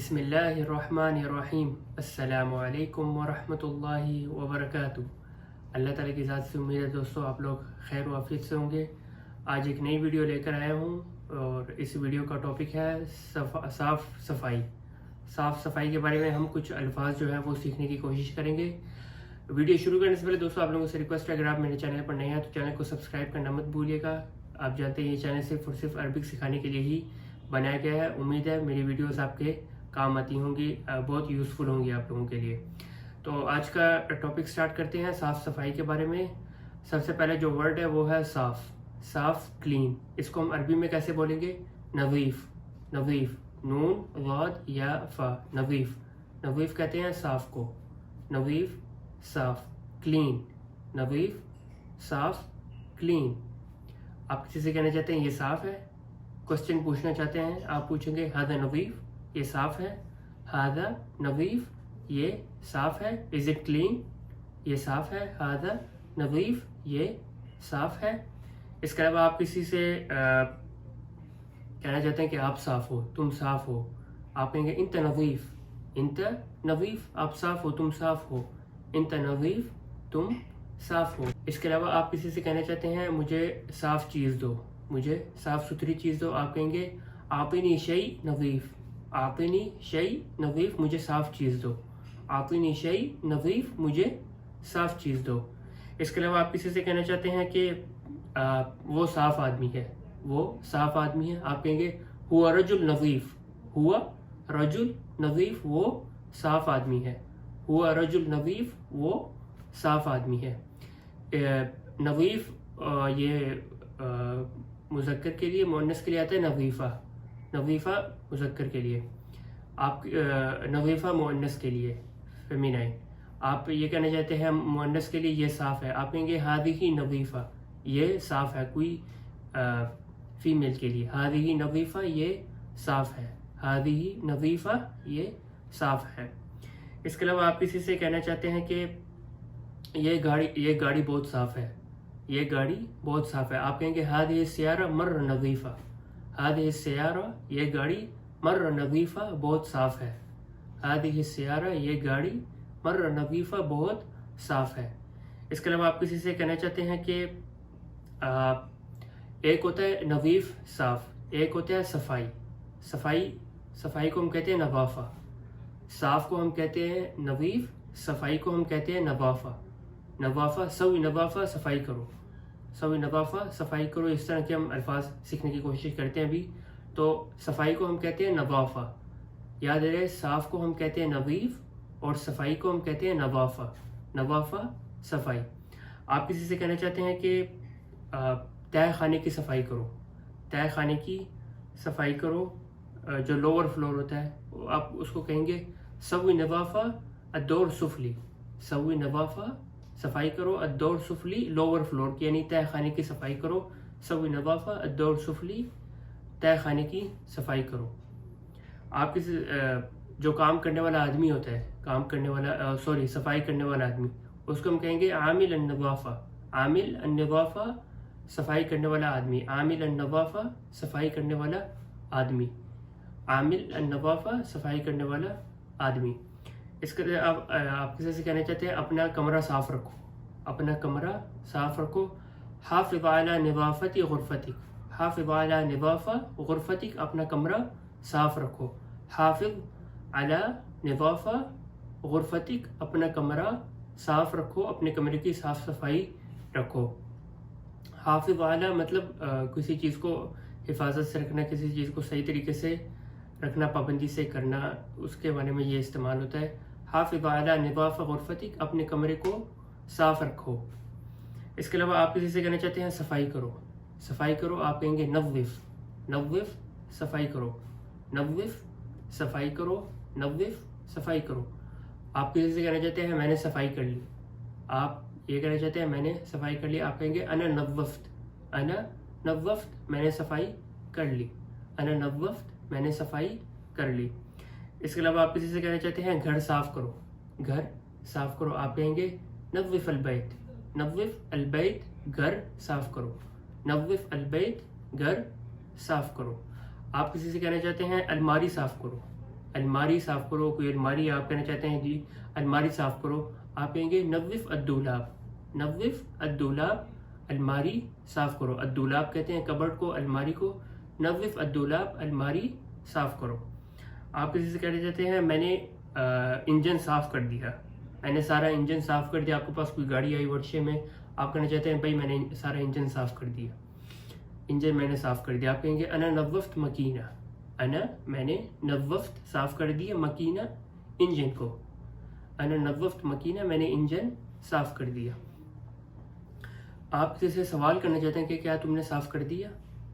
बिस्मिल्लाहिर्रहमानिर्रहीम। अस्सलामु अलैकुम वरहमतुल्लाहि वबरकातुह। अल्लाह ताला की ज़ात से उम्मीद है दोस्तों आप लोग खैर व आफियत से होंगे। आज एक नई वीडियो लेकर आया हूँ और इस वीडियो का टॉपिक है साफ़ सफाई। साफ़ सफाई के बारे में हम कुछ अल्फाज जो है वो सीखने की कोशिश करेंगे। वीडियो शुरू करने से पहले दोस्तों आप लोगों से रिक्वेस्ट है, अगर आप मेरे चैनल पर नए हैं तो चैनल को सब्सक्राइब करना मत भूलिएगा। आप जानते हैं ये चैनल सिर्फ और सिर्फ अरबिक सिखाने के लिए ही बनाया गया है। उम्मीद है मेरी वीडियोस आपके काम आती होंगी, बहुत यूज़फुल होंगी आप लोगों के लिए। तो आज का टॉपिक स्टार्ट करते हैं साफ़ सफाई के बारे में। सबसे पहले जो वर्ड है वो है साफ़। साफ़, क्लीन। इसको हम अरबी में कैसे बोलेंगे? नज़ीफ़। नज़ीफ़, नून वाद या फ़ा, नज़ीफ़। नज़ीफ़ कहते हैं साफ़ को। नज़ीफ़, साफ़। क्लीन, नज़ीफ़, साफ़, क्लीन। आप किसी से कहना चाहते हैं ये साफ़ है, क्वेश्चन पूछना चाहते हैं, आप पूछेंगे हादा नज़ीफ़, ये साफ़ है। हादा नज़ीफ़, ये साफ़ है। इज़ इट क्लीन, ये साफ़ है। हादा नज़ीफ़, ये साफ़ है। इसके अलावा आप किसी से कहना चाहते हैं कि आप साफ़ हो, तुम साफ़ हो, आप कहेंगे इंत नज़ीफ़। इंत नज़ीफ़, आप साफ़ हो, तुम साफ़ हो। इंत नज़ीफ़, तुम साफ़ हो। इसके अलावा आप किसी से कहना चाहते हैं मुझे साफ़ चीज़ दो, मुझे साफ़ सुथरी चीज़ दो, आप कहेंगे आतिनी शै नज़ीफ़। आतिनी शै नज़ीफ़, मुझे साफ़ चीज़ दो। आतिनी शै नज़ीफ़, मुझे साफ़ चीज़ दो। इसके अलावा आप किसी से कहना चाहते हैं कि वो साफ़ आदमी है, वो साफ़ आदमी है, आप कहेंगे हुआ रजुल नज़ीफ़। हुआ रजुल नज़ीफ़, वो साफ़ आदमी है। हुआ रजुल नज़ीफ़, वो साफ़ आदमी है। नज़ीफ़ ये मुज़क्कर के लिए, मुअन्नस के लिए आता है नज़ीफ़ा। नज़ीफ़ा मुज़क्कर के लिए, आप नज़ीफ़ा मुअन्नस के लिए फेमिनाइन। आप ये कहना चाहते हैं मुअन्नस के लिए ये साफ़ है, आप कहेंगे हादिही नज़ीफ़ा, ये साफ़ है। कोई फीमेल के लिए हादिही नज़ीफ़ा, ये साफ़ है। हादिही नज़ीफ़ा, ये साफ़ है। इसके अलावा आप किसी से कहना चाहते हैं कि ये गाड़ी बहुत साफ़ है, ये गाड़ी बहुत साफ़ है, आप कहेंगे हादिही सयारा मर्र नज़ीफ़ा। हादिही सयारा, ये गाड़ी, मर्र नज़ीफ़ा, बहुत साफ़ है। हादिही सयारा, ये गाड़ी, मर्र नज़ीफ़ा, बहुत साफ़ है। इसके अलावा आप किसी से कहना चाहते हैं कि एक होता है नज़ीफ़ साफ़, एक होता है सफाई। सफाई को हम कहते हैं नज़ाफ़ा। साफ़ को हम कहते हैं नज़ीफ़, सफाई को हम कहते हैं नज़ाफ़ा। नज़ाफ़ा, सवी नज़ाफ़ा, सफाई करो। सवी नज़ाफ़ा, सफाई करो। इस तरह के हम अल्फाज सीखने की कोशिश करते हैं अभी। तो सफाई को हम कहते हैं नज़ाफ़ा, याद रहे। साफ़ को हम कहते हैं नज़ीफ़ और सफाई को हम कहते हैं नज़ाफ़ा। नज़ाफ़ा, सफाई। आप किसी से कहना चाहते हैं कि तय खाने की सफाई करो, तय खाने की सफाई करो। जो लोअर फ्लोर होता है आप उसको कहेंगे सवी नज़ाफ़ा अद्दौर सुफली। सवी नज़ाफ़ा, सफाई करो, अद्दौर सुफली, लोअर फ्लोर की, यानी तय खाने की सफाई करो। सवी नज़ाफ़ा अद्दौर सुफली, तय खाने की सफाई करो। आप किसी जो काम करने वाला आदमी होता है, काम करने वाला सफाई करने वाला आदमी, उसको हम कहेंगे आमिल अन-नज़ाफ़ा। आमिल अन-नज़ाफ़ा, सफाई करने वाला आदमी। आमिल अन-नज़ाफ़ा, सफाई करने वाला आदमी। आमिल अन-नज़ाफ़ा, सफाई करने वाला आदमी। इसके आप किसी से कहना चाहते हैं अपना कमरा साफ़ रखो, अपना कमरा साफ़ रखो। हाफ़िज़ अला नज़ाफ़ति गुरफ़तिक। हाफ़िज़ अला नज़ाफ़ा गुरफ़तिक, अपना कमरा साफ़ रखो। हाफ़िज़ अला नज़ाफ़ा गुरफ़तिक, अपना कमरा साफ़ रखो, अपने कमरे की साफ़ सफाई रखो। हाफ़िज़ अला मतलब किसी चीज़ को हिफाजत से रखना, किसी चीज़ को सही तरीके से रखना, पाबंदी से करना, उसके बारे में ये इस्तेमाल होता है। हाफ़िज़ अला नज़ाफ़ा गुरफ़तिक, अपने कमरे को साफ़ रखो। इसके अलावा आप किसी से कहना चाहते हैं सफाई करो, सफाई करो, आप कहेंगे नज़्ज़िफ़। नज़्ज़िफ़, सफाई करो। नज़्ज़िफ़, सफाई करो। नज़्ज़िफ़, सफाई करो। आप किसी से कहना चाहते हैं मैंने सफाई कर ली, आप ये कहना चाहते हैं मैंने सफाई कर ली, आप कहेंगे अना नज़्ज़फ़्त। अना नज़्ज़फ़्त, मैंने सफाई कर ली। अना नज़्ज़फ़्त, मैंने सफाई कर ली। इसके अलावा आप किसी से कहना चाहते हैं घर साफ़ करो, घर साफ़ करो, आप कहेंगे नज़्ज़िफ़ अल-बैत। नज़्ज़िफ़ अल-बैत, घर साफ़ करो। नज़्ज़िफ़ अल-बैत, घर साफ़ करो। आप किसी से कहना चाहते हैं अलमारी साफ़ करो, الماری صاف کرو. کوئی الماری آپ کہنا چاہتے ہیں جی الماری صاف کرو, آپ کہیں گے نظف الدولاب. نظف الدولاب, الماری صاف کرو. الدولاب کہتے ہیں کبرڈ کو, الماری کو. نظف الدولاب, الماری صاف کرو. آپ کسی سے کہنا چاہتے ہیں میں نے انجن صاف کر دیا, میں نے سارا انجن صاف کر دیا. آپ کے پاس کوئی گاڑی آئی ورشے میں, آپ کہنا چاہتے ہیں بھائی میں نے سارا انجن صاف کر دیا, انجن میں نے صاف کر دیا. آپ کہیں گے انا نظفت مکینہ. انا, میں نے, نظفت صاف کر دیا, مکینہ انجن کو. انا نظفت مکینہ, میں نے انجن صاف کر دیا. آپ کسی سے سوال کرنا چاہتے ہیں کہ کیا تم نے صاف کر دیا.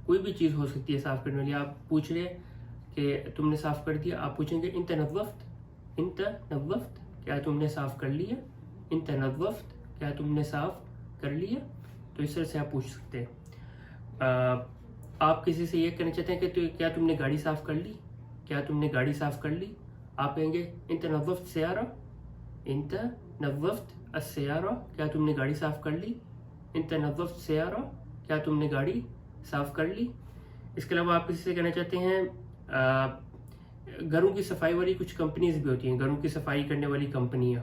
کوئی بھی چیز ہو سکتی ہے صاف کرنے والی. آپ پوچھ رہے کہ تم نے صاف کر دیا, آپ پوچھیں گے انت نظفت. انت نظفت, کیا تم نے صاف کر لیا. انت نظفت, کیا تم نے صاف کر لیا. تو اس طرح سے آپ پوچھ سکتے ہیں. آپ کسی سے یہ کہنا چاہتے ہیں کہ کیا تم نے گاڑی صاف کر لی. کیا تم نے گاڑی صاف کر لی. آپ کہیں گے انت نظفت سیارہ. انت نظفت السیارہ, کیا تم نے گاڑی صاف کر لی. انت نظفت سیارہ, کیا تم نے گاڑی صاف کر لی. اس کے علاوہ آپ کسی سے کہنا چاہتے ہیں گھروں کی صفائی والی کچھ کمپنیز بھی ہوتی ہیں, گھروں کی صفائی کرنے والی کمپنیاں,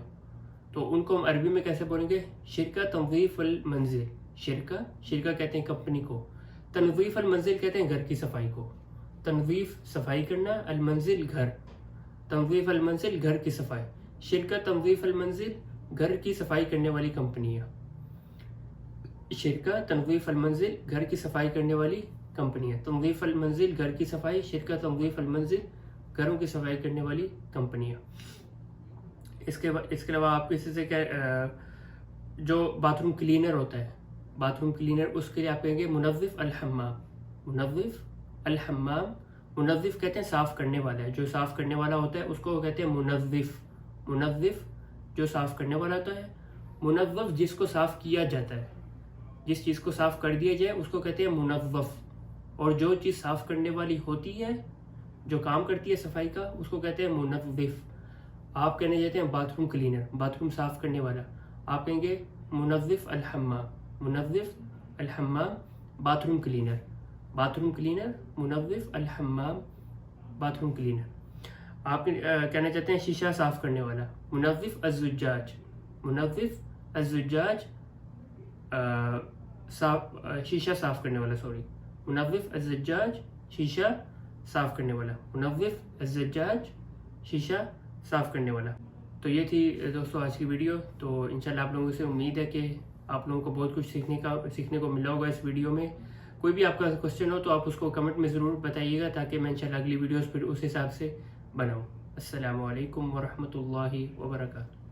تو ان کو ہم عربی میں کیسے بولیں گے. شرکہ تنظیف المنزل. شرکہ کہتے ہیں کمپنی کو. تنظیف المنزل کہتے ہیں گھر کی صفائی کو. تنظیف صفائی کرنا, المنزل گھر. تنظیف المنزل گھر کی صفائی. شرکہ تنظیف المنزل گھر کی صفائی کرنے والی کمپنیاں. شرکہ تنظیف المنزل گھر کی صفائی کرنے والی کمپنیاں. تنظیف المنزل گھر کی صفائی, شرکہ تنظیف المنزل گھروں کی صفائی کرنے والی کمپنیاں. اس کے علاوہ آپ کسی سے جو باتھ روم کلینر ہوتا ہے, باتھ روم کلینر, اس کے لیے آپ کہیں گے منظف الحمام. منظف الحمام. منظف کہتے ہیں صاف کرنے والا ہے, جو صاف کرنے والا ہوتا ہے اس کو کہتے ہیں منظف. منظف جو صاف کرنے والا ہوتا ہے. منظف جس کو صاف کیا جاتا ہے, جس چیز کو صاف کر دیا جائے اس کو کہتے ہیں منظف. اور جو چیز صاف کرنے والی ہوتی ہے, جو کام کرتی ہے صفائی کا, اس کو کہتے ہیں منظف. آپ کہنے جاتے ہیں bath room cleaner, bath room صاف کرنے والا, آپ کہیں گے منظف الحمام. منظف الحمام, bath room cleaner. Bath room cleaner, منظف الحمام, bath room cleaner. آپ کہنا چاہتے ہیں شیشہ صاف کرنے والا, منظف الزجاج. منظف الزجاج, شیشہ صاف کرنے والا, سوری, منظف الزجاج, شیشہ صاف کرنے والا. منظف الزجاج, شیشہ صاف کرنے والا. تو یہ تھی دوستو آج کی ویڈیو. تو انشاءاللہ آپ لوگوں سے امید ہے کہ آپ لوگوں کو بہت کچھ سیکھنے کو ملا ہوگا اس ویڈیو میں. کوئی بھی آپ کا کوشچن ہو تو آپ اس کو کمنٹ میں ضرور بتائیے گا, تاکہ میں انشاءاللہ اگلی ویڈیوز پھر اس حساب سے بناؤں. السلام علیکم ورحمۃ اللہ وبرکاتہ.